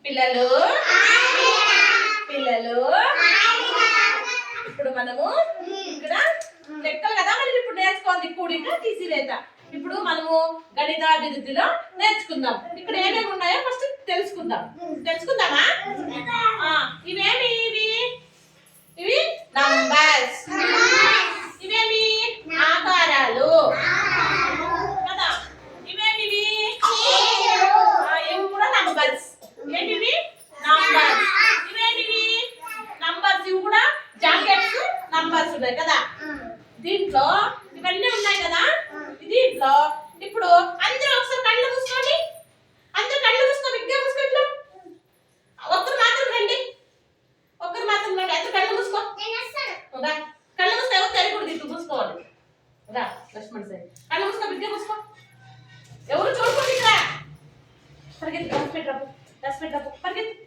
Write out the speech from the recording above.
పిల్లలు పిల్లలు ఇప్పుడు మనము ఇక్కడ లెక్కలు కదా మనం ఇప్పుడు నేర్చుకోవాలి. కూడిక తీసివేత. ఇప్పుడు మనము గణితాభివృద్ధిలో నేర్చుకుందాం. ఇక్కడ ఏమేమి ఉన్నాయో ఫస్ట్ తెలుసుకుందామా? ఇవేమి ఇవి నంబర్స్. ఇవేమి ఆకారాలు కదా. ఇవేమి ఇవి కూడా నంబర్స్. ఏమివి నంబర్స్. ఇవేమి నంబర్స్. ఇవి కూడా జాకెట్స్ నంబర్స్ ఉన్నాయి కదా. దీంట్లో ఇవన్నీ ఉన్నాయి కదా. దీంట్లో ఇప్పుడు అందరూ ఒకసారి కళ్ళు మూసుకోండి. అందరూ కళ్ళు మూసుకో, బిగ్గా మూసుకో. ఇట్లా ఒక్కరు మాత్రం రండి. అందరూ కళ్ళు మూసుకో. కళ్ళు మూసుకో. ఎవరు తెలియకూడదు. ఇట్లా మూసుకోవాలి. రా లక్ష్మణ్ సార్, కళ్ళు మూసుకో, బిగ్గా మూసుకో. ఎవరు చూడుకోండి. ఇక్కడ పరిగెత్తి, పరిగెత్తి.